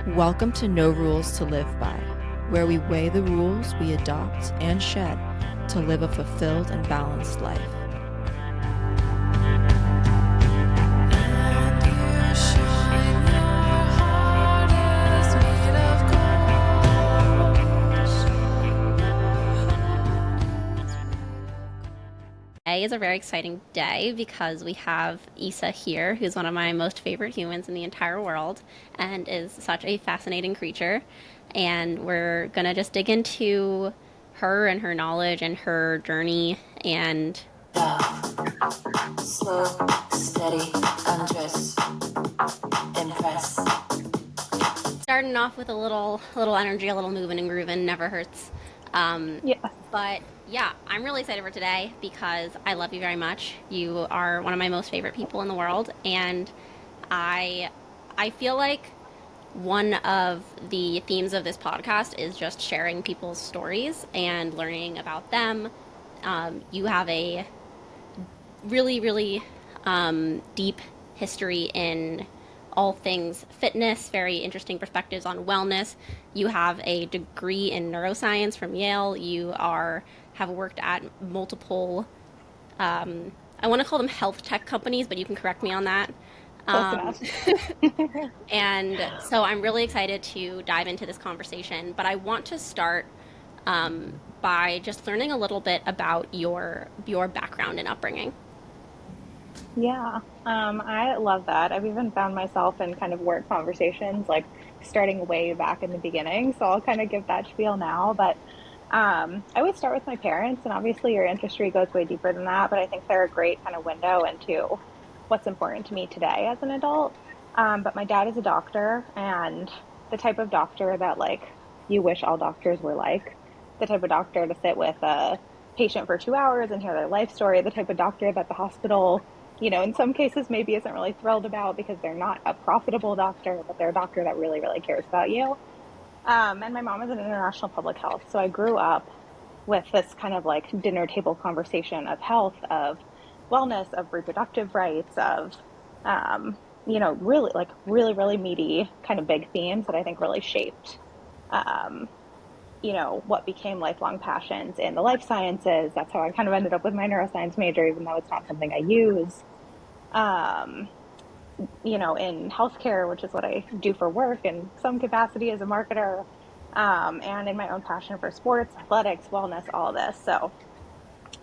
Welcome to No Rules to Live By, where we weigh the rules we adopt and shed to live a fulfilled and balanced life. Today is a very exciting day because we have Isa here, who's one of my most favorite humans in the entire world and is such a fascinating creature. And we're going to just dig into her and her knowledge and her journey and slow, steady, undress, impress. Starting off with a little energy, a little moving and grooving never hurts. But yeah, I'm really excited for today because I love you very much. You are one of my most favorite people in the world, and I I feel like one of the themes of this podcast is just sharing people's stories and learning about them. You have a really deep history in all things fitness, very interesting perspectives on wellness. You have a degree in neuroscience from Yale. You have worked at multiple, I want to call them health tech companies, but you can correct me on that. Close Um, enough. and so I'm really excited to dive into this conversation. But I want to start by just learning a little bit about your background and upbringing. Yeah, I love that. I've even found myself in kind of work conversations, like starting way back in the beginning. So I'll kind of give that spiel now. But I always start with my parents, and obviously your industry goes way deeper than that. But I think they're a great kind of window into what's important to me today as an adult. But my dad is a doctor, and the type of doctor that like you wish all doctors were like, the type of doctor to sit with a patient for 2 hours and hear their life story, the type of doctor that the hospital, in some cases maybe isn't really thrilled about because they're not a profitable doctor, but they're a doctor that really, really cares about you. And my mom is in international public health. So I grew up with this kind of like dinner table conversation of health, of wellness, of reproductive rights, of, really like really, really meaty kind of big themes that I think really shaped, um, what became lifelong passions in the life sciences. That's how I kind of ended up with my neuroscience major, even though it's not something I use. Um, in healthcare, which is what I do for work in some capacity as a marketer, and in my own passion for sports, athletics, wellness, all this. So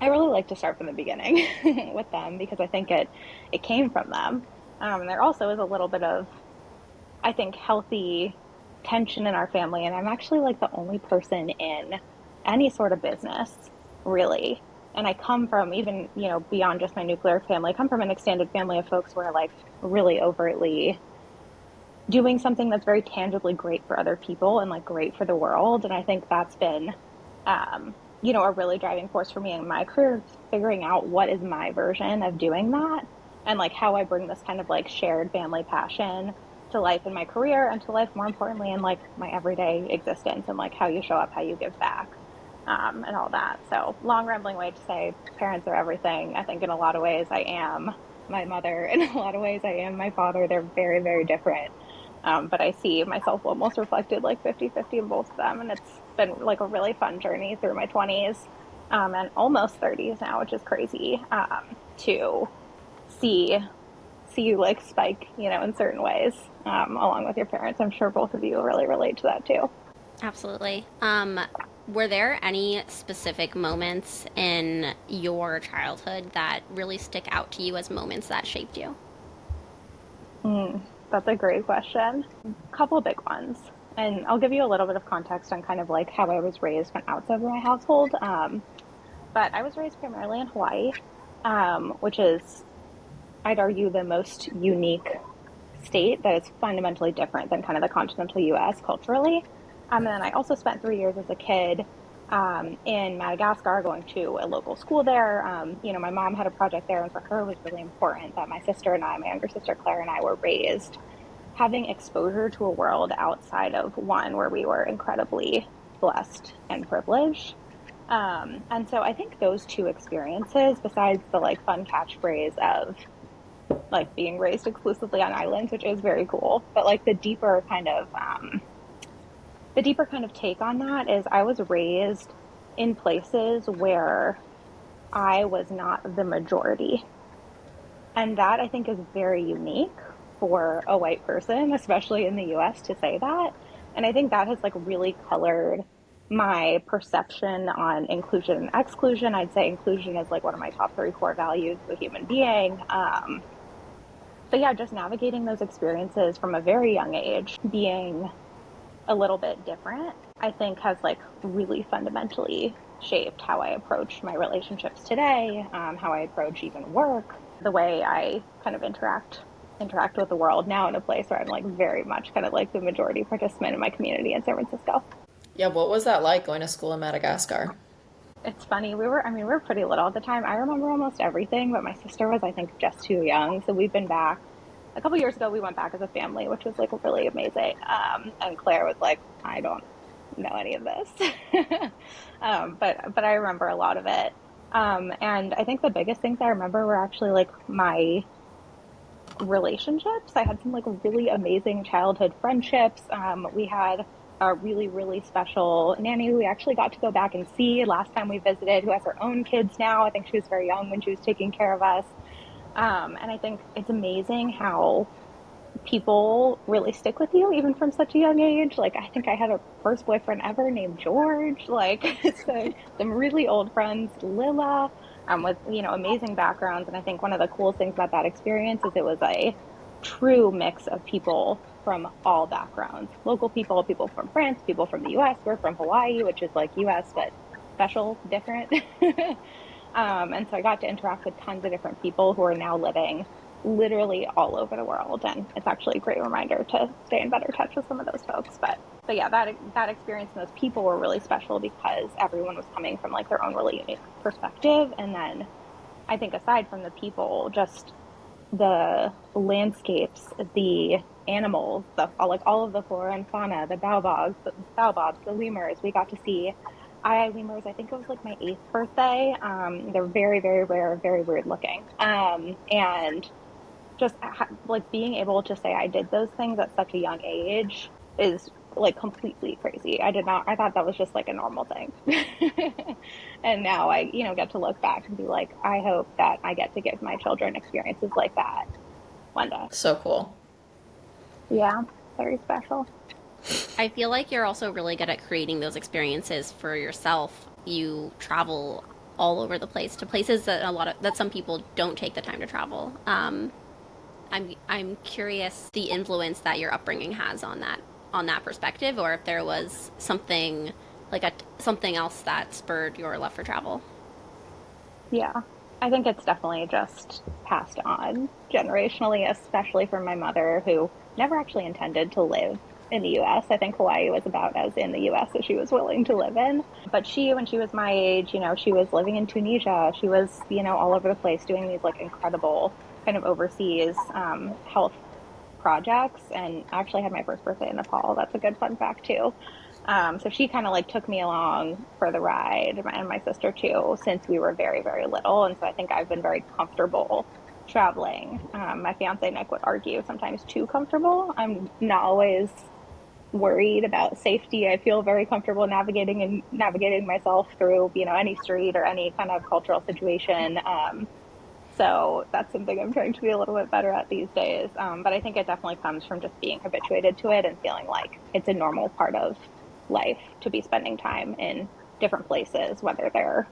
I really like to start from the beginning with them because I think it came from them. And there also is a little bit of, I think, healthy tension in our family. And I'm actually like the only person in any sort of business, really. And I come from even, beyond just my nuclear family, I come from an extended family of folks who are like really overtly doing something that's very tangibly great for other people and like great for the world. And I think that's been, a really driving force for me in my career, figuring out what is my version of doing that and like how I bring this kind of like shared family passion to life in my career and to life more importantly in like my everyday existence and like how you show up, how you give back, and all that. So long rambling way to say parents are everything. I think in a lot of ways I am my mother. In a lot of ways I am my father. They're very, very different. But I see myself almost reflected like 50-50 in both of them. And it's been like a really fun journey through my 20s, and almost 30s now, which is crazy, to see you like spike, in certain ways, along with your parents. I'm sure both of you really relate to that too. Absolutely. Were there any specific moments in your childhood that really stick out to you as moments that shaped you? That's a great question. A couple of big ones. And I'll give you a little bit of context on kind of like how I was raised when outside of my household. But I was raised primarily in Hawaii, which is, I'd argue, the most unique state that is fundamentally different than kind of the continental US culturally. And then I also spent 3 years as a kid in Madagascar going to a local school there. My mom had a project there, and for her, it was really important that my sister and I, my younger sister Claire and I, were raised having exposure to a world outside of one where we were incredibly blessed and privileged. And so I think those two experiences, besides the like fun catchphrase of like being raised exclusively on islands, which is very cool. But like the deeper kind of take on that is I was raised in places where I was not the majority. And that I think is very unique for a white person, especially in the US, to say that. And I think that has like really colored my perception on inclusion and exclusion. I'd say inclusion is like one of my top three core values as a human being. But yeah, just navigating those experiences from a very young age, being a little bit different, I think has like really fundamentally shaped how I approach my relationships today, how I approach even work, the way I kind of interact with the world now in a place where I'm like very much kind of like the majority participant in my community in San Francisco. Yeah, what was that like going to school in Madagascar? It's funny. We were pretty little at the time. I remember almost everything, but my sister was, I think, just too young. So we've been back a couple years ago. We went back as a family, which was like really amazing. And Claire was like, I don't know any of this. But I remember a lot of it. And I think the biggest things I remember were actually like my relationships. I had some like really amazing childhood friendships. We had a really, really special nanny who we actually got to go back and see last time we visited, who has her own kids now. I think she was very young when she was taking care of us. And I think it's amazing how people really stick with you even from such a young age. Like I think I had a first boyfriend ever named George. Like so some really old friends, Lila, with amazing backgrounds. And I think one of the coolest things about that experience is it was a true mix of people from all backgrounds. Local people, people from France, people from the US. We're from Hawaii, which is like US but special, different. And so I got to interact with tons of different people who are now living literally all over the world, and it's actually a great reminder to stay in better touch with some of those folks. But yeah, that experience and those people were really special because everyone was coming from like their own really unique perspective. And then I think aside from the people, just the landscapes, the animals, like all of the flora and fauna, the baobabs, the lemurs. We got to see lemurs. I think it was like my 8th birthday. They're very, very rare, very weird looking. And just like being able to say I did those things at such a young age is like completely crazy. I thought that was just like a normal thing. And now I, get to look back and be like, I hope that I get to give my children experiences like that one day. So cool. Yeah, very special. I feel like you're also really good at creating those experiences for yourself. You travel all over the place to places that some people don't take the time to travel. I'm curious the influence that your upbringing has on that perspective, or if there was something something else that spurred your love for travel. Yeah, I think it's definitely just passed on generationally, especially from my mother, who never actually intended to live in the US. I think Hawaii was about as in the US as she was willing to live in. But when she was my age, she was living in Tunisia. She was, all over the place doing these like incredible kind of overseas health projects, and I actually had my first birthday in Nepal. That's a good fun fact too. So she kind of like took me along for the ride, and my sister too, since we were very, very little. And so I think I've been very comfortable traveling. My fiance Nick would argue sometimes too comfortable. I'm not always worried about safety. I feel very comfortable navigating myself through, any street or any kind of cultural situation. So that's something I'm trying to be a little bit better at these days. But I think it definitely comes from just being habituated to it and feeling like it's a normal part of life to be spending time in different places, whether they're,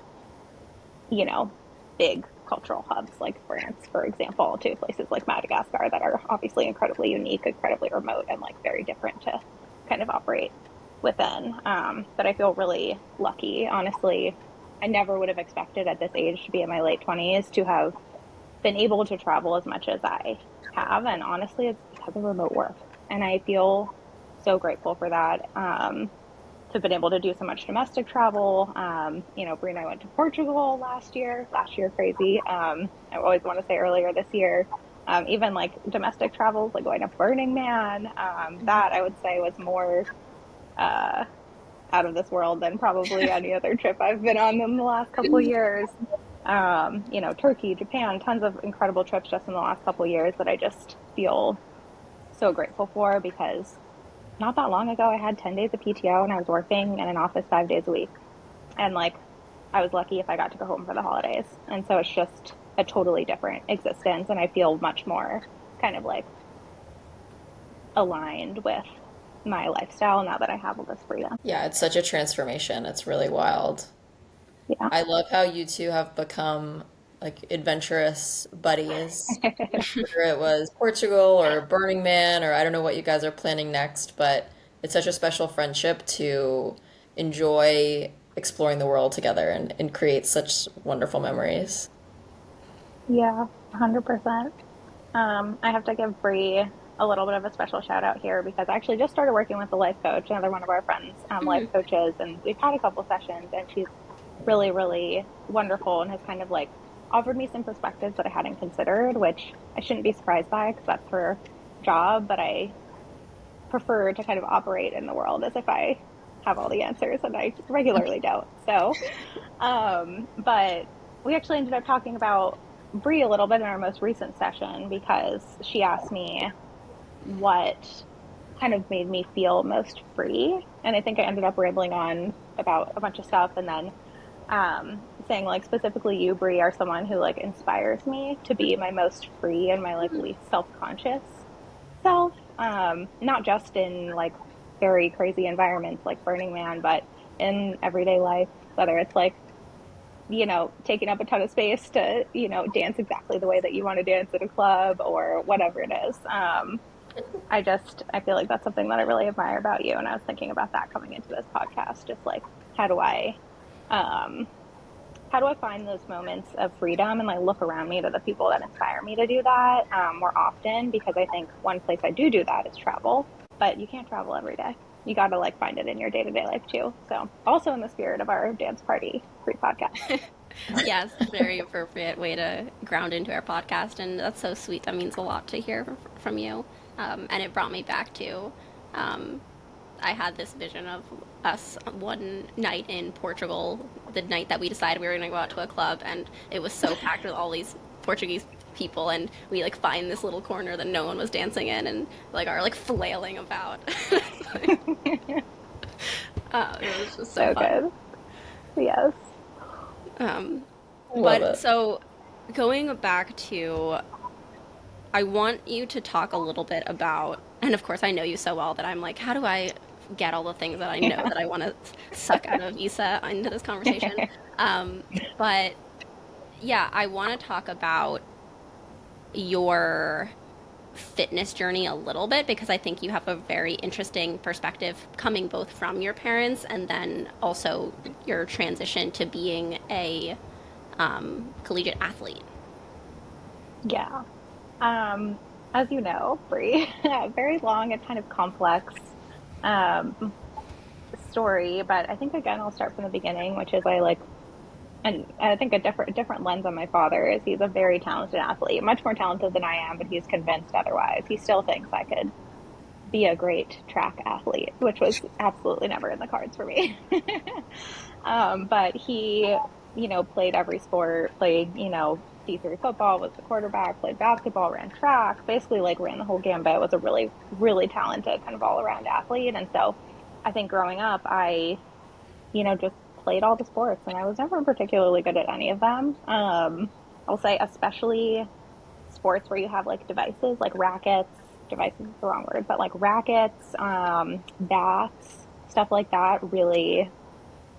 big cultural hubs like France, for example, to places like Madagascar that are obviously incredibly unique, incredibly remote, and like very different to kind of operate within. But I feel really lucky, honestly. I never would have expected at this age, to be in my late 20s, to have been able to travel as much as I have. And honestly, it's because of remote work. And I feel so grateful for that. To have been able to do so much domestic travel. Bree and I went to Portugal last year, crazy. I always want to say earlier this year. Even like domestic travels, like going to Burning Man, that I would say was more out of this world than probably any other trip I've been on in the last couple of years. Turkey, Japan, tons of incredible trips just in the last couple of years that I just feel so grateful for, because not that long ago I had 10 days of PTO and I was working in an office 5 days a week. And like, I was lucky if I got to go home for the holidays. And so it's just a totally different existence. And I feel much more kind of like aligned with my lifestyle now that I have all this freedom. Yeah, it's such a transformation. It's really wild. Yeah. I love how you two have become like adventurous buddies. Whether it was Portugal or Burning Man, or I don't know what you guys are planning next, but it's such a special friendship to enjoy exploring the world together and create such wonderful memories. Yeah, 100%. I have to give Bree a little bit of a special shout out here, because I actually just started working with a life coach, another one of our friends, life coaches, and we've had a couple sessions, and she's really, really wonderful and has kind of like offered me some perspectives that I hadn't considered, which I shouldn't be surprised by because that's her job, but I prefer to kind of operate in the world as if I have all the answers, and I regularly don't. So, but we actually ended up talking about Bree a little bit in our most recent session, because she asked me what kind of made me feel most free. And I think I ended up rambling on about a bunch of stuff, and then saying like specifically you, Bree, are someone who like inspires me to be my most free and my like least self-conscious self. Not just in like very crazy environments like Burning Man, but in everyday life, whether it's like, taking up a ton of space to, dance exactly the way that you want to dance at a club or whatever it is. I feel like that's something that I really admire about you. And I was thinking about that coming into this podcast, just like, how do I, um, how do I find those moments of freedom and like look around me to the people that inspire me to do that more often? Because I think one place I do that is travel, but you can't travel every day. You got to like find it in your day-to-day life too. So also in the spirit of our dance party pre-podcast. Yes, very appropriate way to ground into our podcast, and that's so sweet. That means a lot to hear from you. And it brought me back to I had this vision of us one night in Portugal, the night that we decided we were going to go out to a club, and it was so packed with all these Portuguese people, and we like find this little corner that no one was dancing in, and like are like flailing about. It was just so fun. Good. Yes. Love it. So going back to, I want you to talk a little bit about, and of course I know you so well that I'm like, how do I get all the things that I know that I want to suck out of Issa into this conversation? But yeah, I want to talk about your fitness journey a little bit, because I think you have a very interesting perspective coming both from your parents and then also your transition to being a collegiate athlete. Yeah. As you know, Bree, very long and kind of complex story, but I think again I'll start from the beginning, which is and I think a different lens on my father is he's a very talented athlete, much more talented than I am, but he's convinced otherwise. He still thinks I could be a great track athlete, which was absolutely never in the cards for me. But he, played every sport, played, D3 football, was the quarterback, played basketball, ran track, basically like ran the whole gambit, was a really, really talented kind of all around athlete. And so I think growing up, I, just played all the sports, and I was never particularly good at any of them. I'll say especially sports where you have like devices, like rackets, devices is the wrong word, but like rackets, bats, stuff like that really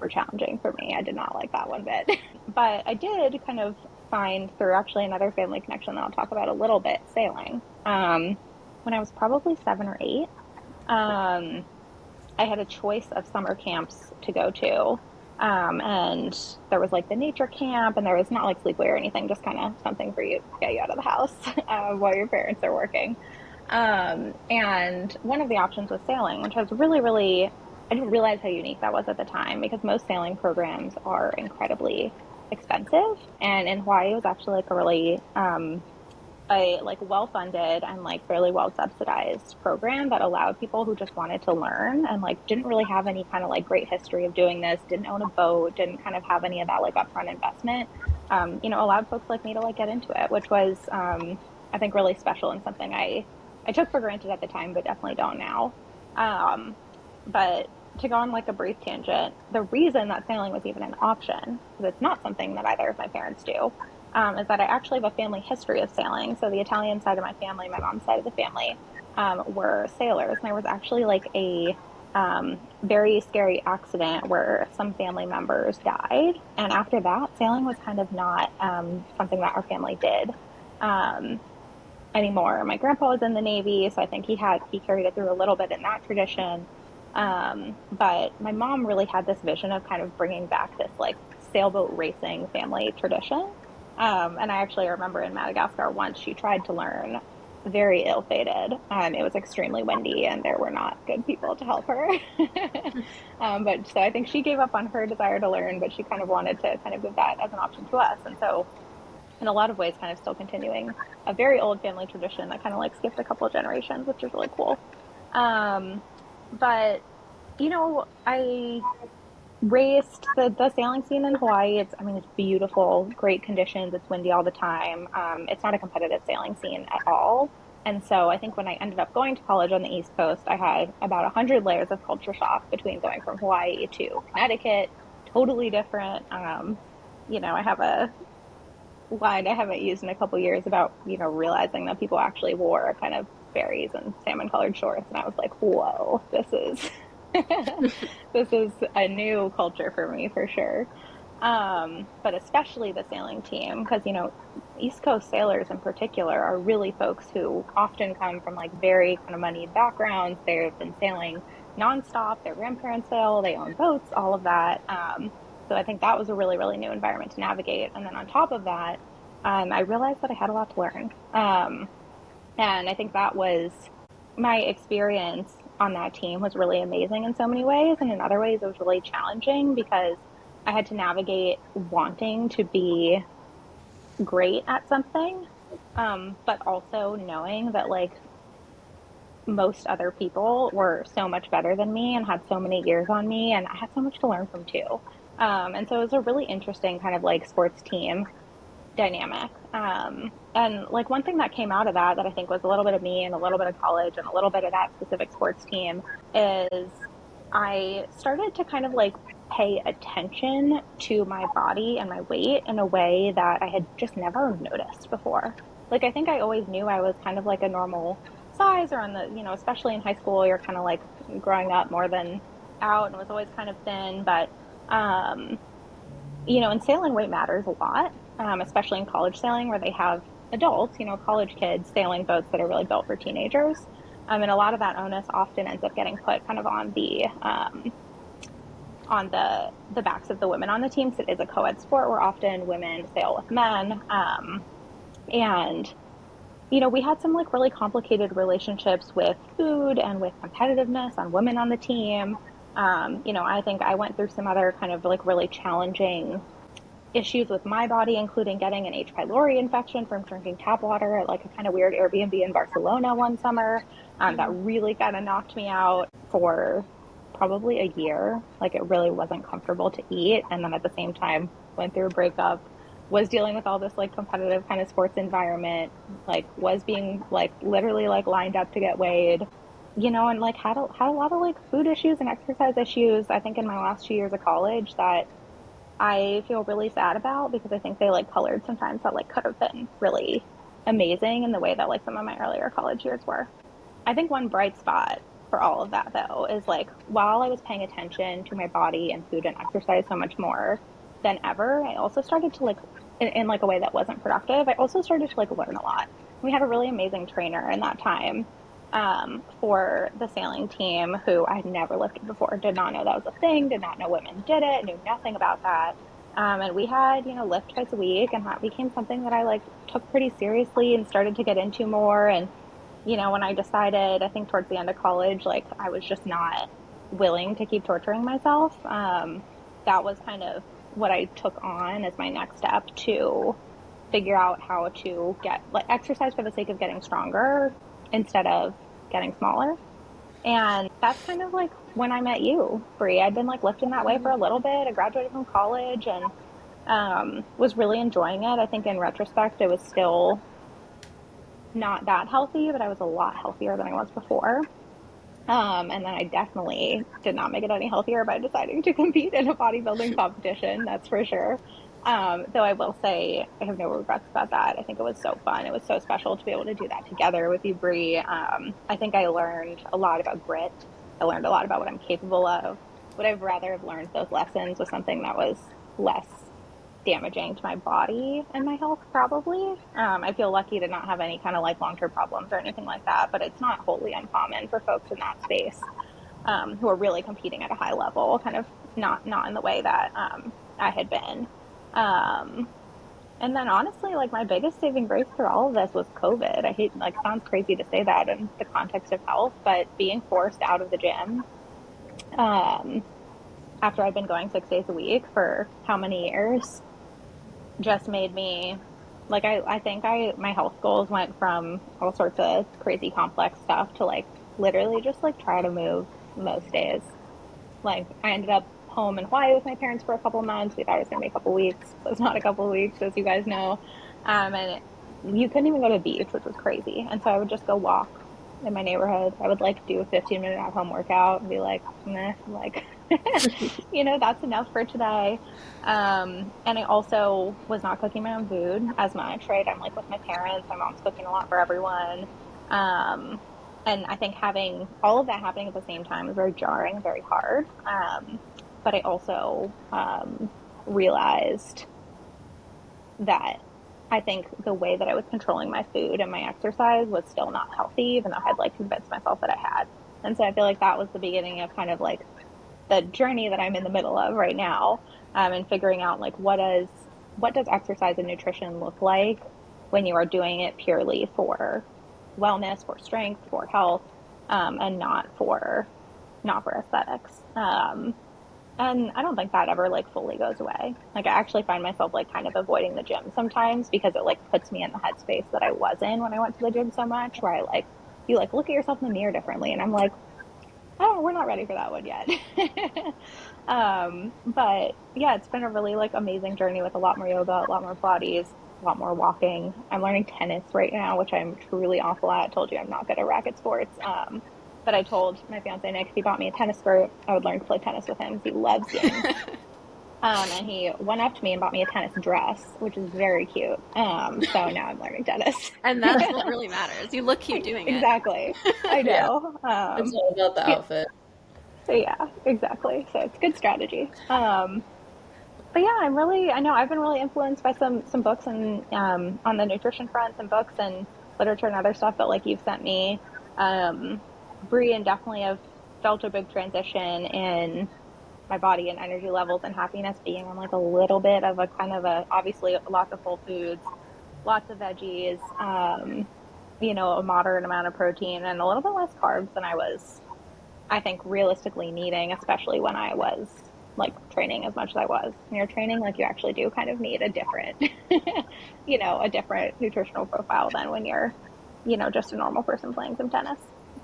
were challenging for me. I did not like that one bit. But I did kind of find through actually another family connection that I'll talk about a little bit, sailing. When I was probably 7 or 8, I had a choice of summer camps to go to. And there was like the nature camp, and there was not like sleepaway or anything, just kind of something for you to get you out of the house while your parents are working. And one of the options was sailing, which was really, really, I didn't realize how unique that was at the time, because most sailing programs are incredibly expensive. And in Hawaii, it was actually like a really, a like well-funded and like fairly well-subsidized program that allowed people who just wanted to learn and like didn't really have any kind of like great history of doing this, didn't own a boat, didn't kind of have any of that like upfront investment, allowed folks like me to like get into it, which was, I think, really special and something I took for granted at the time, but definitely don't now. Um, but to go on like a brief tangent, the reason that sailing was even an option, because it's not something that either of my parents do, is that I actually have a family history of sailing. So the Italian side of my family, my mom's side of the family, were sailors. And there was actually like a very scary accident where some family members died. And after that, sailing was kind of not something that our family did um, anymore. My grandpa was in the Navy, so I think he carried it through a little bit in that tradition. But my mom really had this vision of kind of bringing back this like sailboat racing family tradition. And I actually remember in Madagascar once she tried to learn, very ill-fated. It was extremely windy and there were not good people to help her. But so I think she gave up on her desire to learn, but she kind of wanted to kind of give that as an option to us. And so in a lot of ways, kind of still continuing a very old family tradition that kind of like skipped a couple of generations, which is really cool. Um, but I raced the sailing scene in Hawaii. I mean, it's beautiful, great conditions. It's windy all the time. It's not a competitive sailing scene at all. And so I think when I ended up going to college on the East Coast, I had about 100 layers of culture shock between going from Hawaii to Connecticut, totally different. I have a line I haven't used in a couple years about, realizing that people actually wore kind of berries and salmon colored shorts. And I was like, whoa, this is this is a new culture for me for sure. But especially the sailing team, because East Coast sailors in particular are really folks who often come from like very kind of moneyed backgrounds. They've been sailing nonstop. Their grandparents sail, they own boats, all of that. So I think that was a really, really new environment to navigate. And then on top of that, I realized that I had a lot to learn. And I think that was my experience on that team was really amazing in so many ways. And in other ways, it was really challenging because I had to navigate wanting to be great at something, but also knowing that like most other people were so much better than me and had so many years on me, and I had so much to learn from too. And so it was a really interesting kind of like sports team dynamic. And like one thing that came out of that I think was a little bit of me and a little bit of college and a little bit of that specific sports team is I started to kind of like pay attention to my body and my weight in a way that I had just never noticed before. Like I think I always knew I was kind of like a normal size or on the, especially in high school, you're kind of like growing up more than out and was always kind of thin. But um, and sailing weight matters a lot, especially in college sailing where they have adults, college kids sailing boats that are really built for teenagers. And a lot of that onus often ends up getting put kind of on the backs of the women on the team. So it is a co-ed sport where often women sail with men. And we had some like really complicated relationships with food and with competitiveness on women on the team. I think I went through some other kind of like really challenging issues with my body, including getting an H. pylori infection from drinking tap water at like a kind of weird Airbnb in Barcelona one summer. That really kind of knocked me out for probably a year. Like it really wasn't comfortable to eat. And then at the same time, went through a breakup, was dealing with all this like competitive kind of sports environment, like was being like literally like lined up to get weighed, and like had a lot of like food issues and exercise issues, I think in my last 2 years of college that I feel really sad about because I think they like colored sometimes that like could have been really amazing in the way that like some of my earlier college years were. I think one bright spot for all of that though is like while I was paying attention to my body and food and exercise so much more than ever, I also started to like in like a way that wasn't productive. I also started to like learn a lot. We had a really amazing trainer in that time for the sailing team who I had never lifted before, did not know that was a thing, did not know women did it, knew nothing about that. And we had, lift twice a week, and that became something that I like took pretty seriously and started to get into more. And, when I decided, I think towards the end of college, like I was just not willing to keep torturing myself. That was kind of what I took on as my next step to figure out how to get like exercise for the sake of getting stronger instead of getting smaller. And that's kind of like when I met you, Bree. I'd been like lifting that way for a little bit. I graduated from college and Was really enjoying it. I think in retrospect, it was still not that healthy, but I was a lot healthier than I was before. And then I definitely did not make it any healthier by deciding to compete in a bodybuilding competition, that's for sure. Though I will say I have no regrets about that. I think it was so fun. It was so special to be able to do that together with you, Bree. I think I learned a lot about grit. I learned a lot about what I'm capable of. Would I've rather have learned those lessons with something that was less damaging to my body and my health, probably. I feel lucky to not have any kind of like long-term problems or anything like that, but it's not wholly uncommon for folks in that space who are really competing at a high level, kind of not in the way that I had been. Um, and then honestly, like my biggest saving grace through all of this was COVID. I hate, like, sounds crazy to say that in the context of health, but being forced out of the gym um, after I'd been going 6 days a week for how many years just made me like I think my health goals went from all sorts of crazy complex stuff to like literally just like try to move most days. Like I ended up home in Hawaii with my parents for a couple months. We thought it was gonna be a couple weeks. So it's not a couple weeks, as you guys know. And you couldn't even go to the beach, which was crazy. And so I would just go walk in my neighborhood. I would like do a 15-minute at home workout and be like, nah, like that's enough for today. And I also was not cooking my own food as much, right? I'm like with my parents, my mom's cooking a lot for everyone. Um, and I think having all of that happening at the same time was very jarring, very hard. But I also realized that I think the way that I was controlling my food and my exercise was still not healthy, even though I had like convinced myself that I had. And so I feel like that was the beginning of kind of like the journey that I'm in the middle of right now, and figuring out like what does exercise and nutrition look like when you are doing it purely for wellness, for strength, for health, and not for aesthetics. And I don't think that ever like fully goes away. Like I actually find myself like kind of avoiding the gym sometimes because it like puts me in the headspace that I was in when I went to the gym so much, where I like you like look at yourself in the mirror differently, and I'm like, oh, we're not ready for that one yet. But yeah, it's been a really like amazing journey with a lot more yoga, a lot more Pilates, a lot more walking. I'm learning tennis right now, which I'm truly awful at. I told you I'm not good at racket sports. But I told my fiance Nick if he bought me a tennis skirt, I would learn to play tennis with him because he loves games. And he went up to me and bought me a tennis dress, which is very cute. So now I'm learning tennis. And that's what really matters. You look cute doing it. Exactly. I Yeah, know. it's all about the Yeah, outfit. yeah, exactly. So it's good strategy. But yeah, I know I've been really influenced by some books and on the nutrition front, some books and literature and other stuff that like you've sent me. Bree, and definitely have felt a big transition in my body and energy levels and happiness being on like a little bit of a kind of a obviously lots of whole foods, lots of veggies, a moderate amount of protein and a little bit less carbs than I was, I think, realistically needing, especially when I was like training as much as I was. When you're training, like you actually do kind of need a different, a different nutritional profile than when you're, just a normal person playing some tennis.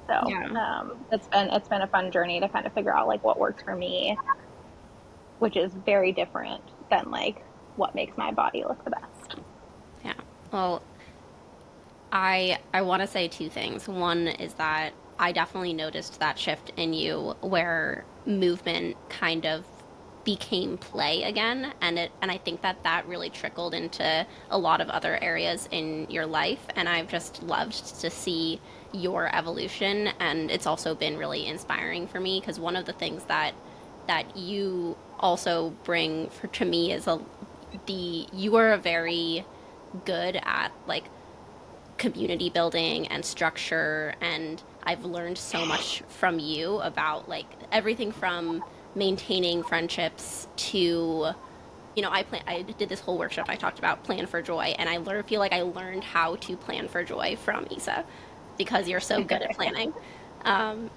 So Yeah. it's been a fun journey to kind of figure out like what works for me, which is very different than like what makes my body look the best. Yeah. Well, I want to say two things. One is that I definitely noticed that shift in you where movement kind of became play again, and I think that really trickled into a lot of other areas in your life, and I've just loved to see your evolution, and it's also been really inspiring for me because one of the things that you also bring to me is you are a very good at like community building and structure, and I've learned so much from you about like everything from maintaining friendships to I did this whole workshop I talked about plan for joy, and feel like I learned how to plan for joy from Isa because you're so good at planning. And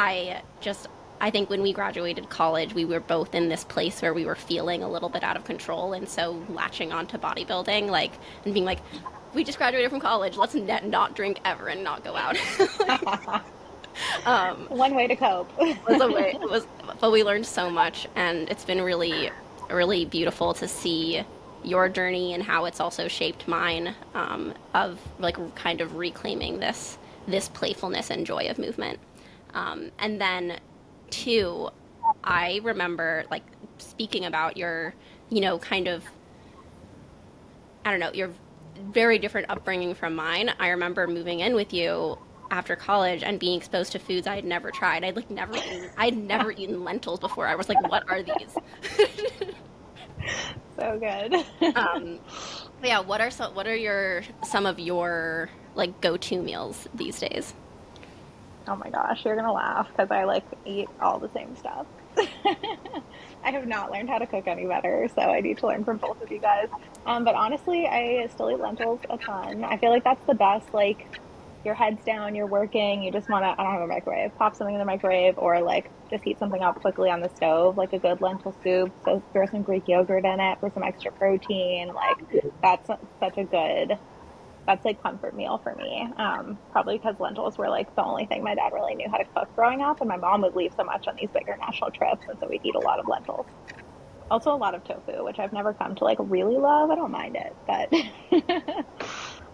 I think when we graduated college, we were both in this place where we were feeling a little bit out of control, and so latching onto bodybuilding, like, and being like, we just graduated from college. Let's not drink ever and not go out. One way to cope. But we learned so much, and it's been really really beautiful to see your journey and how it's also shaped mine, of like kind of reclaiming this playfulness and joy of movement. And then two, I remember like speaking about your, kind of, I don't know, your very different upbringing from mine. I remember moving in with you after college and being exposed to foods I had never tried. I'd never eaten lentils before. I was like, what are these? So good. Yeah, what are some of your like go-to meals these days? Oh my gosh, you're gonna laugh because I like eat all the same stuff. I have not learned how to cook any better, so I need to learn from both of you guys. But honestly, I still eat lentils a ton. I feel like that's the best. Like, your head's down, you're working, you just want to, I don't have a microwave, pop something in the microwave, or like just heat something up quickly on the stove, like a good lentil soup. So throw some Greek yogurt in it for some extra protein. Like, that's such a good, that's like comfort meal for me. Probably because lentils were like the only thing my dad really knew how to cook growing up, and my mom would leave so much on these bigger national trips, and so we'd eat a lot of lentils. Also, a lot of tofu, which I've never come to like really love. I don't mind it,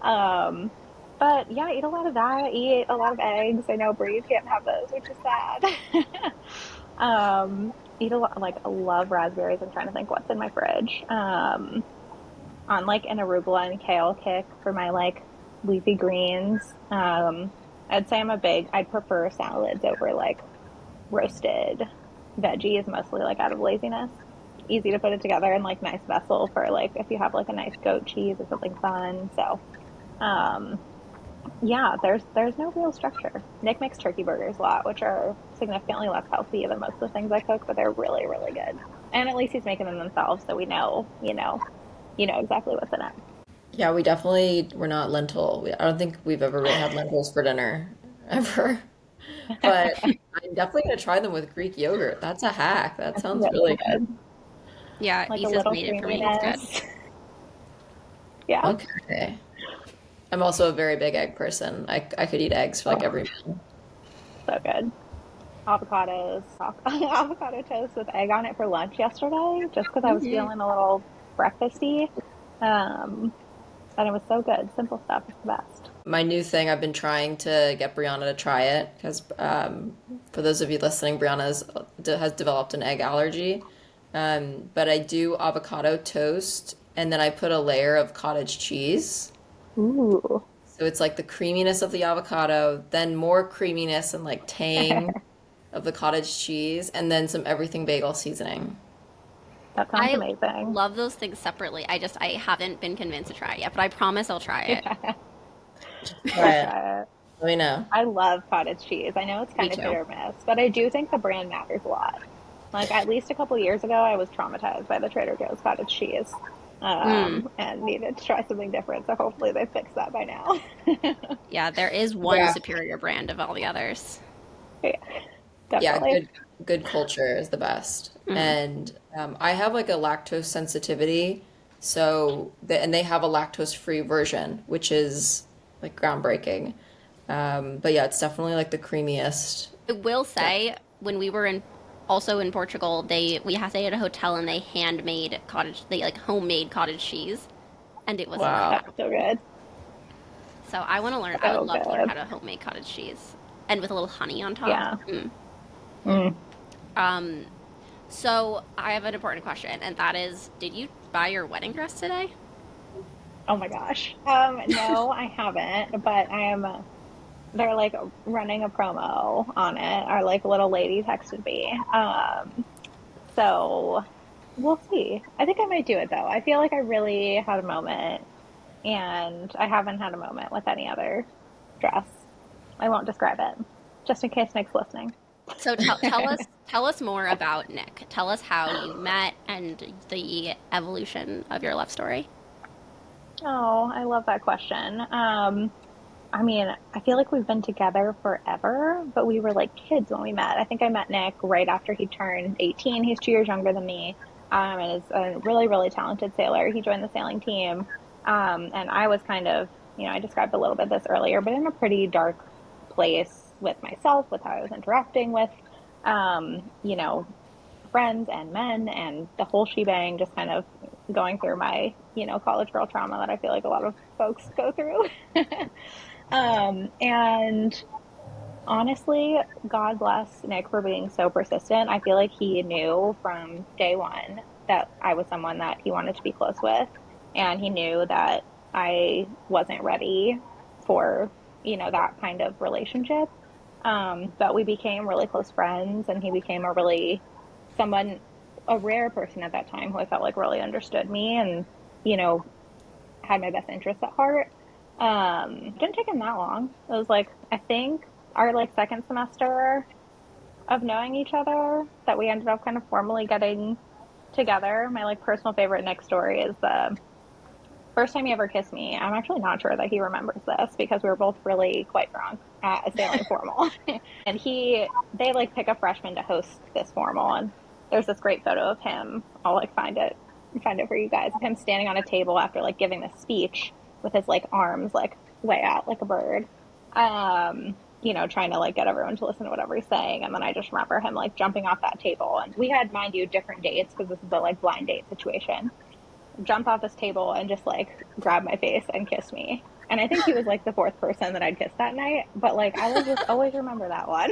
um, but yeah, I eat a lot of that. I eat a lot of eggs. I know Bree can't have those, which is sad. Eat a lot. Like, I love raspberries. I'm trying to think what's in my fridge. On like an arugula and kale kick for my like leafy greens. I'd say I'd prefer salads over like roasted veggies, mostly like out of laziness. Easy to put it together in like nice vessel for like if you have like a nice goat cheese or something fun. So, um, yeah, there's no real structure. Nick makes turkey burgers a lot, which are significantly less healthy than most of the things I cook, but they're really, really good. And at least he's making them themselves, so we know, exactly what's in it. Yeah, we're not lentil. I don't think we've ever really had lentils for dinner, ever. But I'm definitely gonna try them with Greek yogurt. That's a hack. That It's sounds really really good. good. Yeah, Like a Issa's little made it for me. It's good. creaminess. Yeah, Okay. I'm also a very big egg person. I could eat eggs for like oh, every meal. so good. Avocados, avocado toast with egg on it for lunch yesterday, just because I was Hmm. feeling a little breakfasty. Um, and it was so good. Simple stuff is the best. My new thing, I've been trying to get Brianna to try it because for those of you listening, has developed an egg allergy. But I do avocado toast and then I put a layer of cottage cheese. Ooh, So it's like the creaminess of the avocado, then more creaminess and like tang of the cottage cheese, and then some everything bagel seasoning. that sounds I amazing. love those things separately. I haven't been convinced to try it yet, but I promise I'll try it. Yeah, Try gotta it. try it. Let me know. I love cottage cheese. I know it's Me kind of hit too. or miss, but I do think the brand matters a lot. Like, at least a couple years ago, I was traumatized by the Trader Joe's cottage cheese, Mm. and needed to try something different. So hopefully they fixed that by now. Yeah, there is one Yeah. superior brand of all the others. Yeah, Yeah, definitely. good culture is the best. Mm. And I have like a lactose sensitivity, and they have a lactose-free version, which is like groundbreaking. But yeah, it's definitely like the creamiest. I will Yeah. say, when we were also in Portugal, we stayed at a hotel and they like homemade cottage cheese, and it was Wow. incredible. That's so good. So I want to learn. I would So love to learn good. how to homemade cottage cheese, and with a little honey on top. Yeah. Mm. Mm. Um, so I have an important question, and that is, did you buy your wedding dress today? Oh my gosh. No, I haven't, but they're like running a promo on it. Our like little lady texted me. So we'll see. I think I might do it though. I feel like I really had a moment, and I haven't had a moment with any other dress. I won't describe it, just in case Nick's listening. So tell us more about Nick. Tell us how you met and the evolution of your love story. Oh, I love that question. I mean, I feel like we've been together forever, but we were like kids when we met. I think I met Nick right after he turned 18. He's 2 years younger than me, and is a really, really talented sailor. He joined the sailing team, and I was kind of, I described a little bit this earlier, but in a pretty dark place with myself, with how I was interacting with, um, you know, friends and men and the whole shebang, just kind of going through my, college girl trauma that I feel like a lot of folks go through. And honestly, God bless Nick for being so persistent. I feel like he knew from day one that I was someone that he wanted to be close with, and he knew that I wasn't ready for, that kind of relationship. But we became really close friends, and he became someone, a rare person at that time who I felt like really understood me and, you know, had my best interests at heart. Didn't take him that long. It was like, I think our like second semester of knowing each other that we ended up kind of formally getting together. My like personal favorite Nick story is the first time he ever kissed me. I'm actually not sure that he remembers this because we were both really quite drunk at a sailing formal. And they like pick a freshman to host this formal, and there's this great photo of him. I'll like find it for you guys, of him standing on a table after like giving this speech with his like arms like way out like a bird. Trying to like get everyone to listen to whatever he's saying. And then I just remember him like jumping off that table, and we had, mind you, different dates because this is a like blind date situation. Jump off this table and just like grab my face and kiss me. And I think he was like the fourth person that I'd kissed that night, but like I will just always remember that one.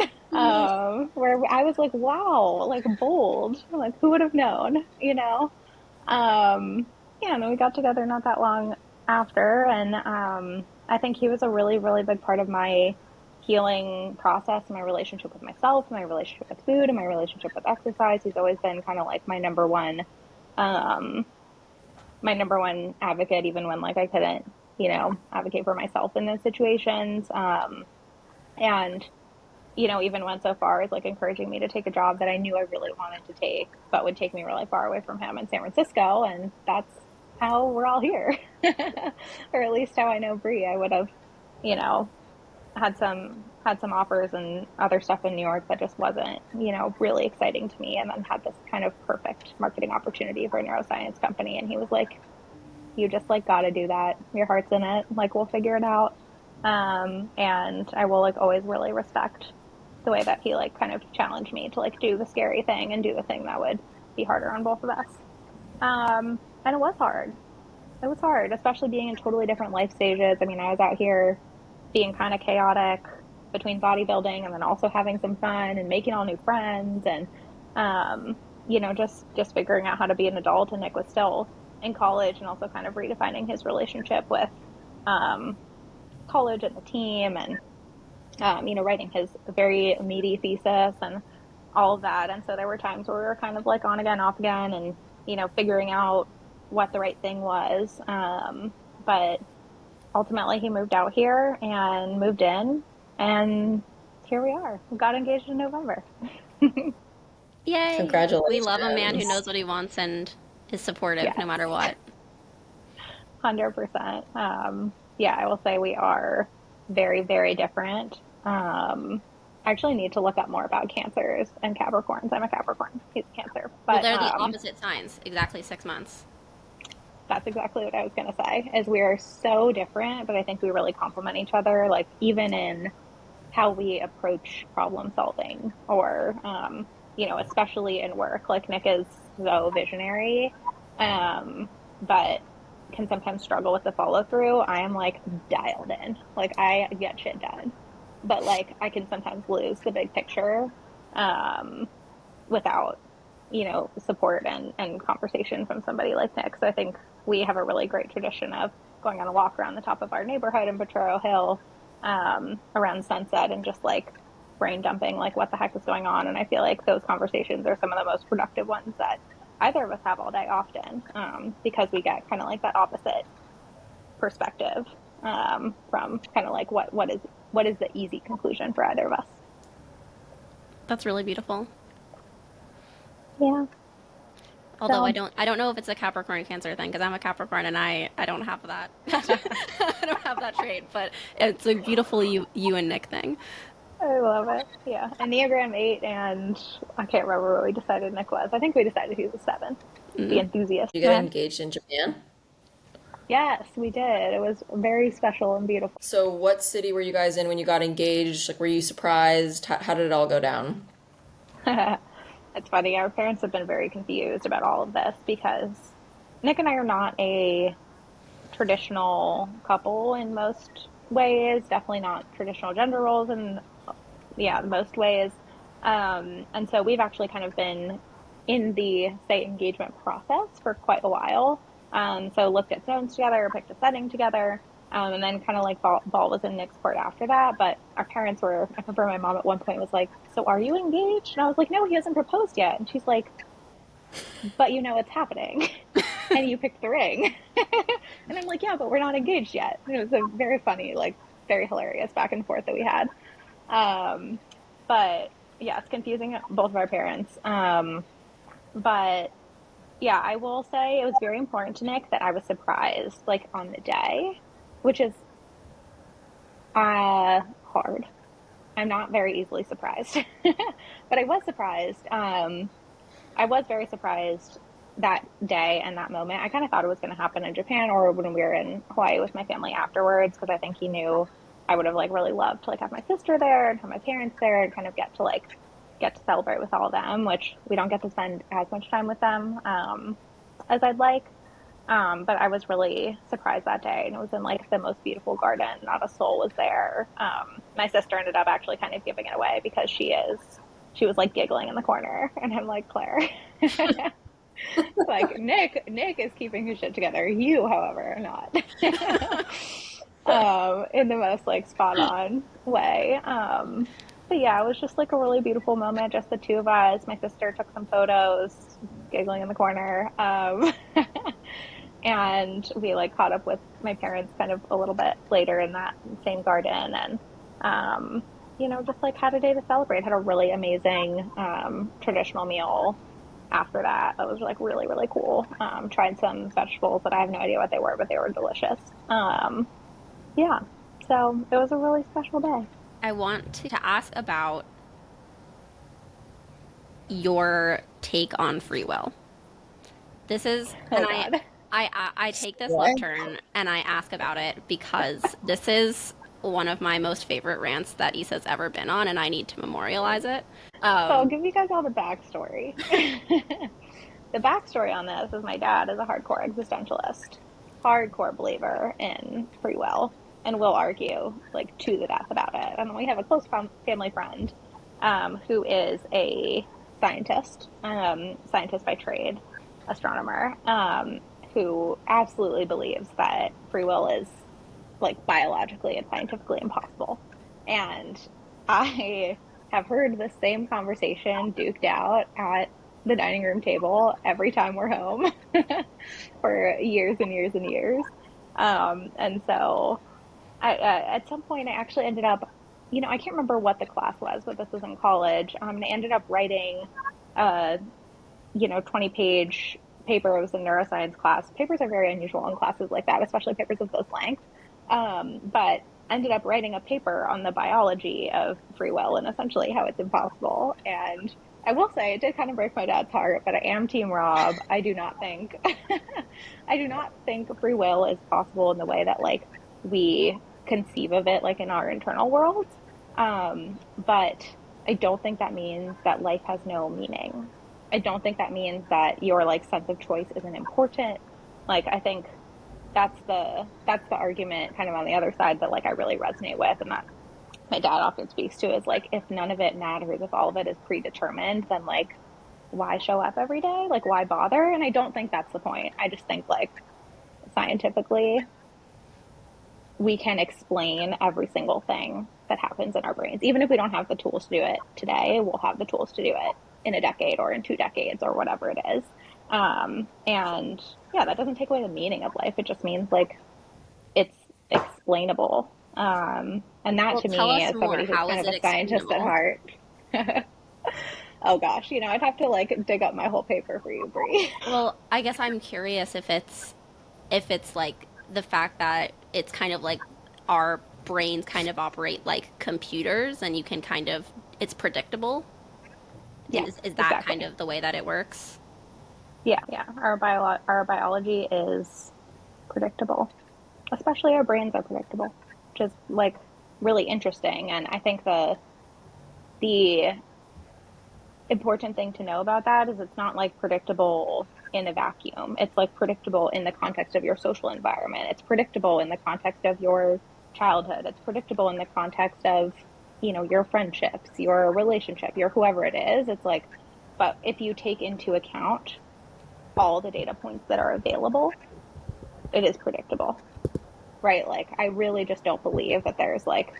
Where I was like, wow, like bold, like who would have known, yeah, and then we got together not that long after, and I think he was a really, really big part of my healing process, my relationship with myself, my relationship with food, and my relationship with exercise. He's always been kind of like um, my number one advocate, even when like I couldn't, advocate for myself in those situations. And even went so far as like encouraging me to take a job that I knew I really wanted to take, but would take me really far away from him in San Francisco. And that's how we're all here, or at least how I know Bree. I would have, you know, had some offers and other stuff in New York that just wasn't, really exciting to me. And then had this kind of perfect marketing opportunity for a neuroscience company. And he was like, you just like got to do that. Your heart's in it. Like, we'll figure it out. And I will like always really respect the way that he like kind of challenged me to like do the scary thing and do the thing that would be harder on both of us. And it was hard. It was hard, especially being in totally different life stages. I mean, I was out here being kind of chaotic between bodybuilding and then also having some fun and making all new friends and, just figuring out how to be an adult. And Nick was still in college and also kind of redefining his relationship with, college and the team and, writing his very meaty thesis and all of that. And so there were times where we were kind of like on again, off again, and, figuring out what the right thing was. But ultimately he moved out here and moved in, and here we are. We got engaged in November. Yay! We love a man who Congratulations. knows what he wants and is supportive Yes, no matter what. 100%. Yeah, I will say we are very, very different. I actually need to look up more about Cancers and Capricorns. I'm a Capricorn. He's a Cancer. Well, But they're the opposite signs, exactly 6 months. that's exactly what I was going to say, is we are so different, but I think we really complement each other, like even in how we approach problem solving or, especially in work. Like Nick is so visionary, but can sometimes struggle with the follow through. I am like dialed in, like I get shit done, but like I can sometimes lose the big picture, without, support and conversation from somebody like Nick. So I think we have a really great tradition of going on a walk around the top of our neighborhood in Potrero Hill, around sunset, and just like brain dumping like what the heck is going on. And I feel like those conversations are some of the most productive ones that either of us have all day often, because we get kind of like that opposite perspective, from kind of like what is the easy conclusion for either of us. That's really beautiful. Yeah. Although So I don't know if it's a Capricorn Cancer thing because I'm a Capricorn and I don't have that. I don't have that trait, but it's a beautiful you and Nick thing. I love it. Yeah. Enneagram 8, and I can't remember what we decided Nick was. I think we decided he was a 7. The enthusiast. You get engaged in Japan? Yes, we did. It was very special and beautiful. So what city were you guys in when you got engaged? Like, were you surprised? How did it all go down? It's funny. Our parents have been very confused about all of this because Nick and I are not a traditional couple in most ways, definitely not traditional gender roles in, yeah, most ways. And so we've actually kind of been in the state engagement process for quite a while. So looked at zones together, picked a setting together, and then kind of like ball was in Nick's court after that. But our parents were, I remember my mom at one point was like, "So are you engaged?" And I was like, "No, he hasn't proposed yet." And she's like, "But you know it's happening." And you picked the ring. And I'm like, yeah, but we're not engaged yet. And it was a very funny, like very hilarious back and forth that we had. Um, but yeah, it's confusing both of our parents. But yeah, I will say it was very important to Nick that I was surprised like on the day, which is hard. I'm not very easily surprised. But I was surprised. I was very surprised that day and that moment. I kind of thought it was going to happen in Japan or when we were in Hawaii with my family afterwards, because I think he knew I would have like really loved to like have my sister there and have my parents there and kind of get to celebrate with all of them, which we don't get to spend as much time with them as I'd like. But I was really surprised that day, and it was in like the most beautiful garden. Not a soul was there. My sister ended up actually kind of giving it away because she was like giggling in the corner, and I'm like, Claire, like Nick is keeping his shit together. You, however, are not. In the most like spot on way. But yeah, it was just like a really beautiful moment, just the two of us. My sister took some photos, giggling in the corner. And we like caught up with my parents kind of a little bit later in that same garden and just like had a day to celebrate. Had a really amazing traditional meal after that. That was like really, really cool. Tried some vegetables that I have no idea what they were, but they were delicious. Yeah. So it was a really special day. I want to ask about your take on free will. This is, Oh and God. I take this What? left turn and I ask about it because this is one of my most favorite rants that Issa's ever been on, and I need to memorialize it. So I'll Um, give you guys all the backstory. The backstory on this is my dad is a hardcore existentialist, hardcore believer in free will, and will argue like to the death about it. And we have a close family friend who is a scientist, scientist by trade, astronomer, who absolutely believes that free will is like biologically and scientifically impossible. And I have heard the same conversation duked out at the dining room table every time we're home for years and years and years. And so at some point, I actually ended up, I can't remember what the class was, but this was in college. And I ended up writing a, 20-page paper. It was a neuroscience class. Papers are very unusual in classes like that, especially papers of this length. But ended up writing a paper on the biology of free will and essentially how it's impossible. And I will say it did kind of break my dad's heart, but I am Team Rob. I do not think I do not think free will is possible in the way that like we conceive of it like in our internal worlds. But I don't think that means that life has no meaning. I don't think that means that your like sense of choice isn't important. Like I think that's the argument kind of on the other side that like I really resonate with and that my dad often speaks to is like if none of it matters, if all of it is predetermined, then like why show up every day? Like why bother? And I don't think that's the point. I just think like scientifically we can explain every single thing that happens in our brains. Even if we don't have the tools to do it today, we'll have the tools to do it in a decade or in 2 decades or whatever it is. And yeah, that doesn't take away the meaning of life. It just means like it's explainable. And that well, to tell me, us as more. somebody who's How kind is of it a scientist at explainable? heart, oh gosh, I'd have to like dig up my whole paper for you, Bree. Well, I guess I'm curious if it's like the fact that it's kind of like our brains kind of operate like computers and you can kind of it's predictable. Yes, Is that kind exactly. of the way that it works? Yeah, yeah. Our biology is predictable, especially our brains are predictable, which is like really interesting. And I think the important thing to know about that is it's not like predictable in a vacuum. It's like predictable in the context of your social environment. It's predictable in the context of your childhood. It's predictable in the context of, your friendships, your relationship, your whoever it is. It's like, but if you take into account all the data points that are available, it is predictable, right? Like, I really just don't believe that there's like,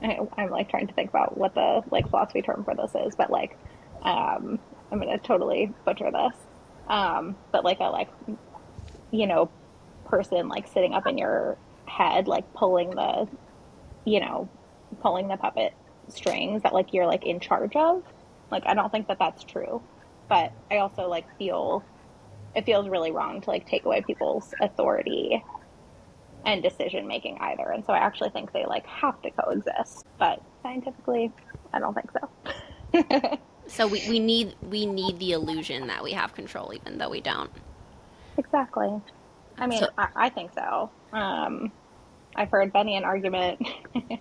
I'm like trying to think about what the like philosophy term for this is, but like, I'm gonna totally butcher this. But like a you know person like sitting up in your head, like you know, pulling the puppet strings that like you're like in charge of. Like, I don't think that that's true, but I also like feel it feels really wrong to like take away people's authority and decision making either. And so I actually think they like have to coexist, but scientifically, I don't think so. So we need the illusion that we have control, even though we don't. Exactly. I mean, So I think so. I've heard many an argument. I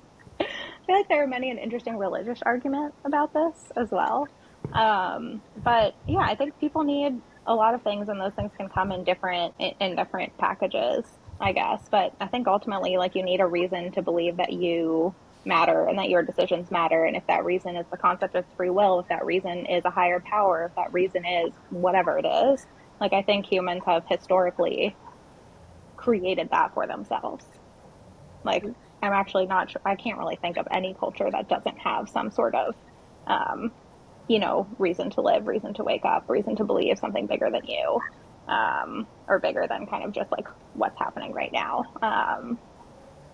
feel like there are many an interesting religious argument about this as well. But yeah, I think people need a lot of things, and those things can come in different packages, I guess. But I think ultimately, like, you need a reason to believe that you matter and that your decisions matter. And if that reason is the concept of free will, if that reason is a higher power, if that reason is whatever it is, like, I think humans have historically created that for themselves. Like, I'm actually not sure, I can't really think of any culture that doesn't have some sort of, um, reason to live, reason to wake up, reason to believe something bigger than you, or bigger than kind of just like what's happening right now.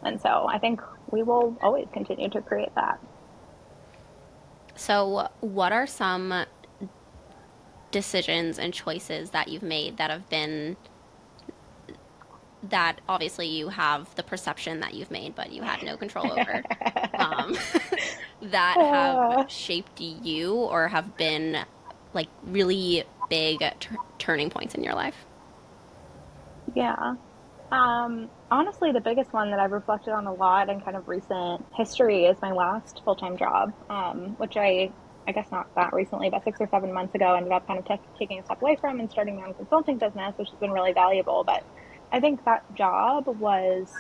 And so I think we will always continue to create that. So, what are some decisions and choices that you've made that have been that obviously you have the perception that you've made, but you had no control over, um, that have shaped you or have been like really big turning points in your life? Yeah. Honestly, the biggest one that I've reflected on a lot in kind of recent history is my last full-time job, which I guess not that recently, but 6 or 7 months ago, ended up kind of taking a step away from and starting my own consulting business, which has been really valuable. But I think that job was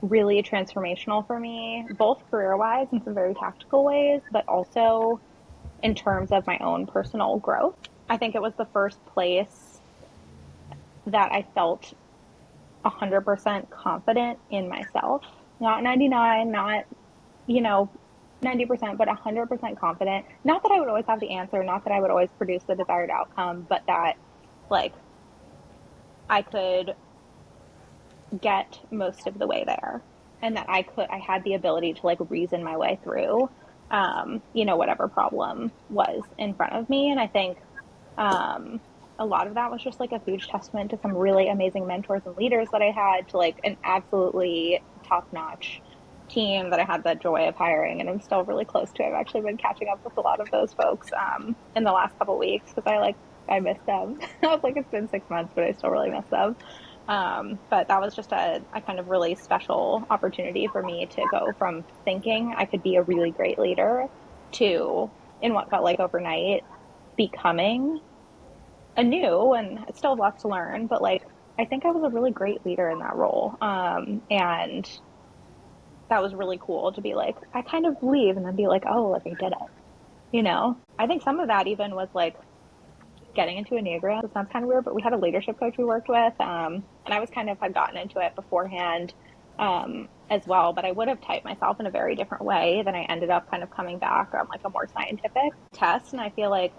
really transformational for me, both career-wise in some very tactical ways, but also in terms of my own personal growth. I think it was the first place that I felt 100% confident in myself. Not 99, not, you know, 90%, but 100% confident. Not that I would always have the answer, not that I would always produce the desired outcome, but that like I could get most of the way there, and that I had the ability to like reason my way through whatever problem was in front of me. And I think a lot of that was just like a huge testament to some really amazing mentors and leaders that I had, to like an absolutely top-notch team that I had the joy of hiring, and I'm still really close to. I've actually been catching up with a lot of those folks in the last couple of weeks because I miss them. I was like, it's been 6 months, but I still really miss them. But that was just a kind of really special opportunity for me to go from thinking I could be a really great leader to, in what felt like overnight, becoming a new, and I still have lots to learn, but like, I think I was a really great leader in that role. And that was really cool to be like, I kind of leave and then be like, oh, like I did it. I think some of that even was like getting into Enneagram. It sounds kind of weird, but we had a leadership coach we worked with. And I was kind of had gotten into it beforehand as well, but I would have typed myself in a very different way than I ended up kind of coming back on like a more scientific test. And I feel like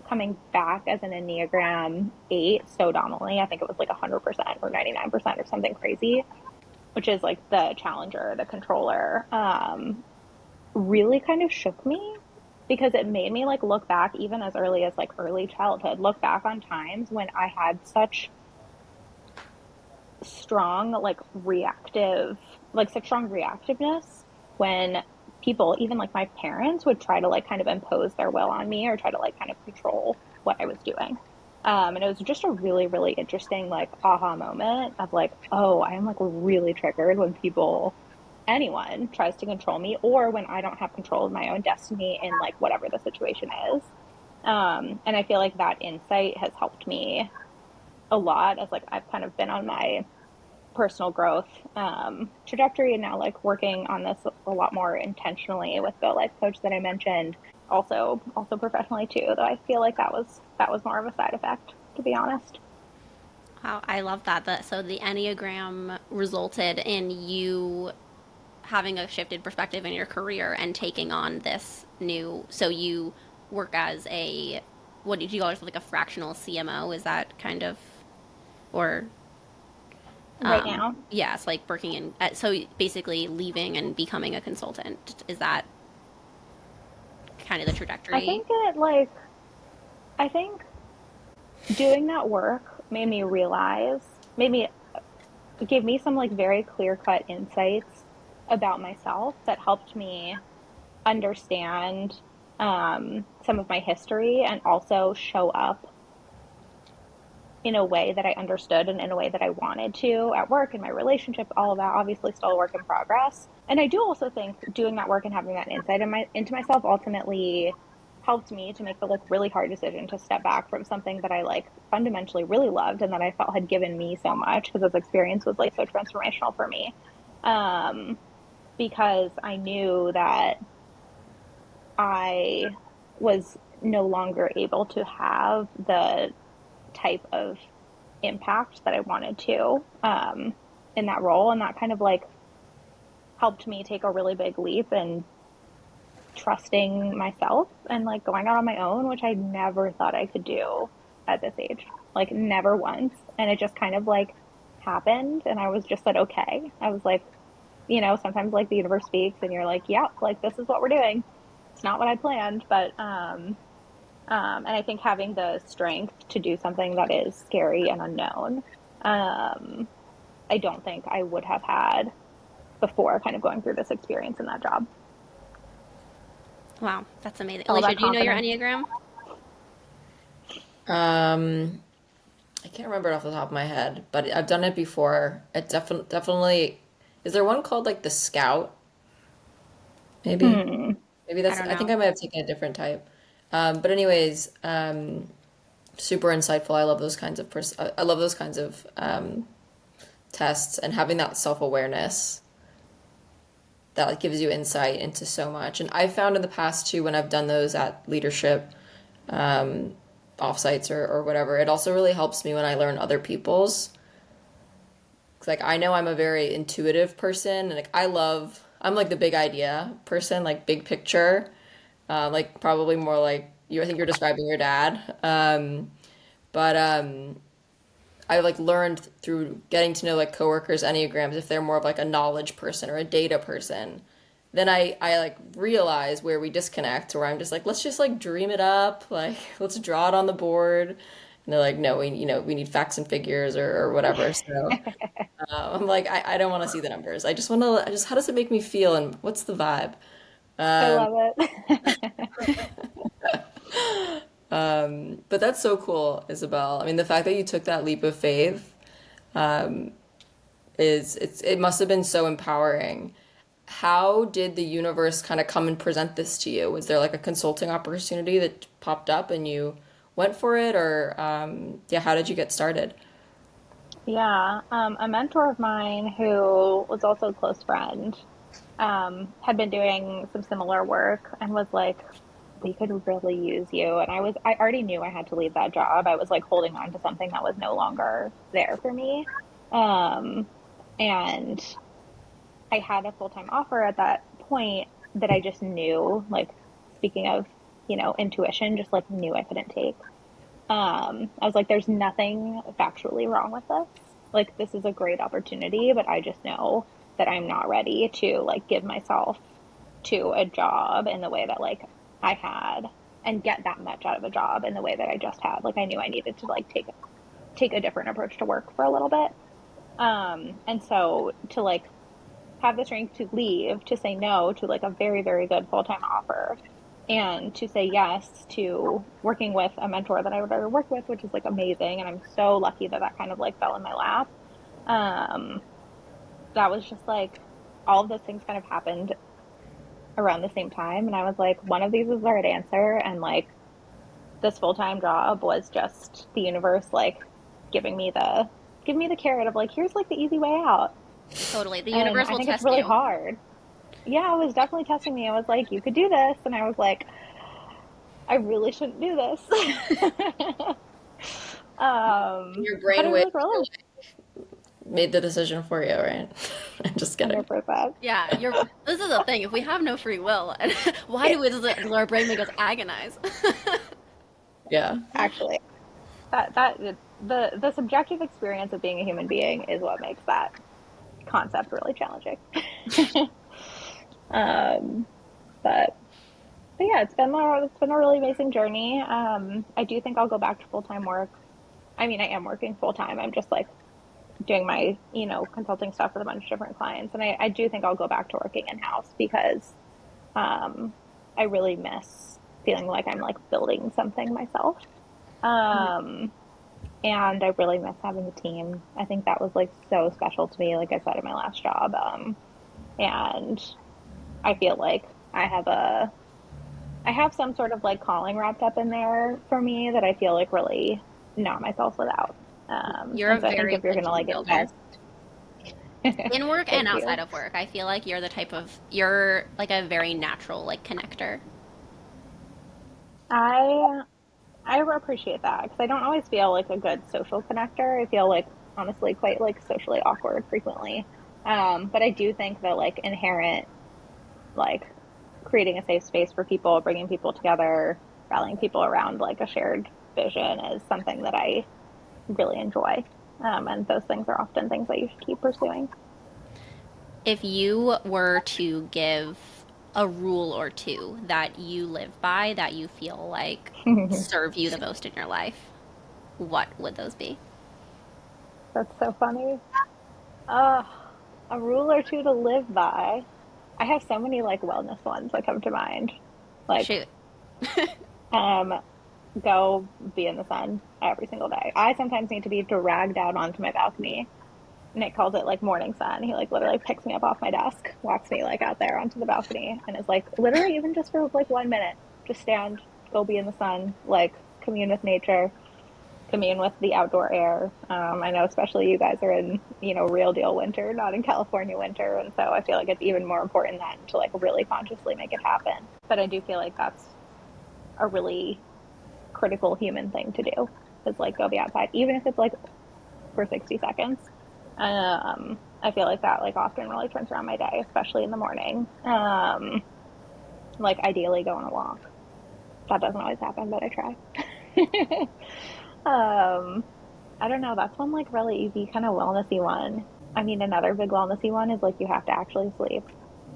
coming back as an Enneagram 8 so dominantly, I think it was like 100% or 99% or something crazy, which is like the challenger, the controller, really kind of shook me, because it made me like look back even as early as like early childhood, look back on times when I had such strong such strong reactiveness when people, even like my parents, would try to like kind of impose their will on me or try to like kind of control what I was doing. And it was just a really, really interesting like aha moment of like, oh, I am like really triggered when anyone tries to control me, or when I don't have control of my own destiny in like whatever the situation is. And I feel like that insight has helped me a lot as like I've kind of been on my personal growth trajectory and now like working on this a lot more intentionally with the life coach that I mentioned. Also professionally too, though I feel like that was more of a side effect, to be honest. Wow, I love that. So the Enneagram resulted in you having a shifted perspective in your career and taking on this new. So you work as a, what did you call it, like a fractional CMO? Is that kind of, or Right now, yes, like working in. So basically, leaving and becoming a consultant. Is that kind of the I trajectory? think it like I think doing that work made me it gave me some like very clear cut insights about myself that helped me understand some of my history and also show up in a way that I understood and in a way that I wanted to at work, in my relationships, all of that. Obviously, still a work in progress. And I do also think doing that work and having that insight into myself ultimately helped me to make the like really hard decision to step back from something that I like fundamentally really loved and that I felt had given me so much because this experience was like so transformational for me. Um, because I knew that I was no longer able to have the type of impact that I wanted to in that role. And that kind of like helped me take a really big leap and trusting myself and like going out on my own, which I never thought I could do at this age. Like never once. And it just kind of like happened and I was just said okay. I was like, sometimes like the universe speaks and you're like, yeah, like this is what we're doing. It's not what I planned, but and I think having the strength to do something that is scary and unknown, um, I don't think I would have had before kind of going through this experience in that job. Wow, that's amazing. All Alicia, that do you know your confidence. Enneagram? Um, I can't remember it off the top of my head, but I've done it before. It definitely is there one called like the Scout? Maybe. Hmm. Maybe I that's don't I think know. I might have taken a different type. But anyways, super insightful. I love those kinds of tests and having that self-awareness that like gives you insight into so much. And I've found in the past too when I've done those at leadership offsites or whatever, it also really helps me when I learn other people's. 'Cause, like I know I'm a very intuitive person and like I'm like the big idea person, like big picture. Like probably more like you. I think you're describing your dad. But I like learned through getting to know like coworkers' enneagrams if they're more of like a knowledge person or a data person. Then I like realize where we disconnect, where I'm just like, let's just like dream it up, like let's draw it on the board. And they're like, no, we need facts and figures or whatever. So I'm like, I don't want to see the numbers. I just how does it make me feel and what's the vibe? I Um, love it. but that's so cool, Isabel. I mean, the fact that you took that leap of faith it must have been so empowering. How did the universe kind of come and present this to you? Was there like a consulting opportunity that popped up and you went for it, or yeah, how did you get started? Yeah, a mentor of mine who was also a close friend had been doing some similar work and was like, we could really use you. And I already knew I had to leave that job. I was like holding on to something that was no longer there for me. Um, and I had a full-time offer at that point that I just knew, like, speaking of, intuition, just like knew I couldn't take. I was like, there's nothing factually wrong with this. Like, this is a great opportunity, but I just know that I'm not ready to like give myself to a job in the way that like I had and get that much out of a job in the way that I just had. Like, I knew I needed to like take a different approach to work for a little bit. And so to like have the strength to leave, to say no to like a very, very good full-time offer and to say yes to working with a mentor that I would ever work with, which is like amazing. And I'm so lucky that that kind of like fell in my lap. Um, that was just like all of those things kind of happened around the same time. And I was like, one of these is the right answer. And like, this full-time job was just the universe like giving me the giving me the carrot of like here's like the easy way out. Totally. The And universe I will think it's test really you. hard. Yeah, it was definitely testing me. I was like, you could do this. And I was like, I really shouldn't do this. Your But it was brainwave like really made the decision for you, right? I'm just kidding. 100%. Yeah, this is the thing. If we have no free will, why does our brain make us agonize? Yeah. Actually, the subjective experience of being a human being is what makes that concept really challenging. Um, but but yeah, it's been a really amazing journey. I do think I'll go back to full-time work. I mean, I am working full time. I'm just like doing my, consulting stuff with a bunch of different clients. And I do think I'll go back to working in-house because um, I really miss feeling like I'm like building something myself. Um, and I really miss having a team. I think that was like so special to me, like I said in my last job. And I feel like I have some sort of like calling wrapped up in there for me that I feel like really not myself without. You're a And so I think very if you're good gonna team like builder. invest, In work and thank outside you. of work, I feel like you're like a very natural like connector. I I appreciate that because I don't always feel like a good social connector. I feel like honestly quite like socially awkward frequently. But I do think that like inherent like creating a safe space for people, bringing people together, rallying people around like a shared vision is something that I really enjoy. And those things are often things that you should keep pursuing. If you were to give a rule or two that you live by that you feel like serve you the most in your life, what would those be? That's so funny. Uh, a rule or two to live by. I have so many like wellness ones that come to mind. Like, Shoot. um, go be in the sun every single day. I sometimes need to be dragged out onto my balcony. Nick calls it like morning sun. He like literally picks me up off my desk, walks me like out there onto the balcony, and is like literally even just for like 1 minute, just stand, go be in the sun, like commune with nature, commune with the outdoor air. I know especially you guys are in, real deal winter, not in California winter. And so I feel like it's even more important then to like really consciously make it happen. But I do feel like that's a really critical human thing to do is like go be outside, even if it's like for 60 seconds. I feel like that like often really turns around my day, especially in the morning. Like ideally go on a walk. That doesn't always happen, but I try. um, I don't know. That's one like really easy kind of wellnessy one. I mean, another big wellnessy one is like you have to actually sleep.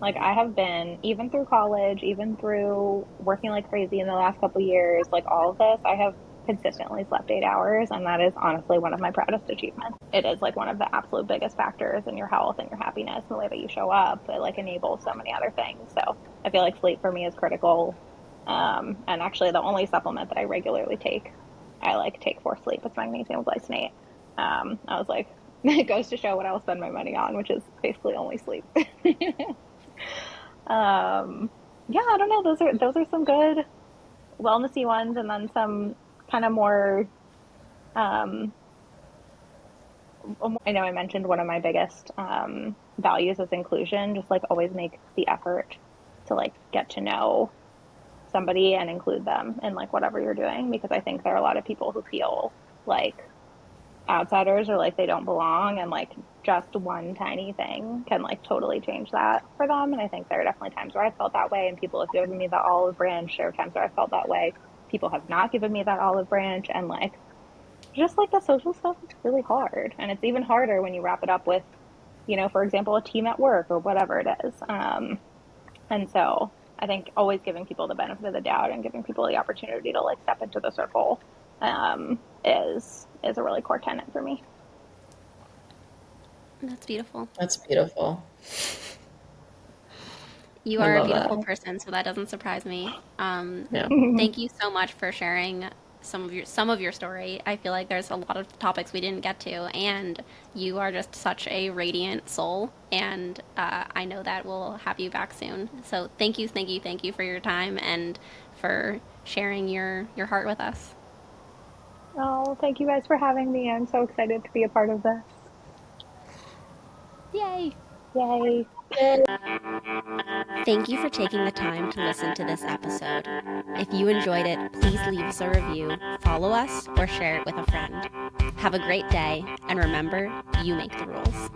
Like I have been even through college, even through working like crazy in the last couple years, like all of this, I have consistently slept 8 hours, and that is honestly one of my proudest achievements. It is like one of the absolute biggest factors in your health and your happiness and the way that you show up. It like enables so many other things. So I feel like sleep for me is critical. And actually, the only supplement that I regularly take, I like take for sleep. It's magnesium glycinate. I was like, it goes to show what I'll spend my money on, which is basically only sleep. um, yeah, I don't know. Those are some good wellnessy ones, and then some kind of more. Um, I know I mentioned one of my biggest values is inclusion. Just like always make the effort to like get to know somebody and include them in like whatever you're doing, because I think there are a lot of people who feel like outsiders or like they don't belong, and like just one tiny thing can like totally change that for them. And I think there are definitely times where I felt that way, and people have given me the olive branch. There are times where I felt that way. People have not given me that olive branch, and like just like the social stuff is really hard, and it's even harder when you wrap it up with, for example, a team at work or whatever it is. And so I think always giving people the benefit of the doubt and giving people the opportunity to like step into the circle is a really core tenet for me. That's beautiful. That's beautiful. You I are a love that. beautiful person, so that doesn't surprise me. Yeah. Thank you so much for sharing some of your story. I feel like there's a lot of topics we didn't get to, and you are just such a radiant soul. And I know that we'll have you back soon. So thank you for your time and for sharing your heart with us. Oh, thank you guys for having me. I'm so excited to be a part of this. Yay! Yay. Thank you for taking the time to listen to this episode. If you enjoyed it, please leave us a review, follow us, or share it with a friend. Have a great day, and remember, you make the rules.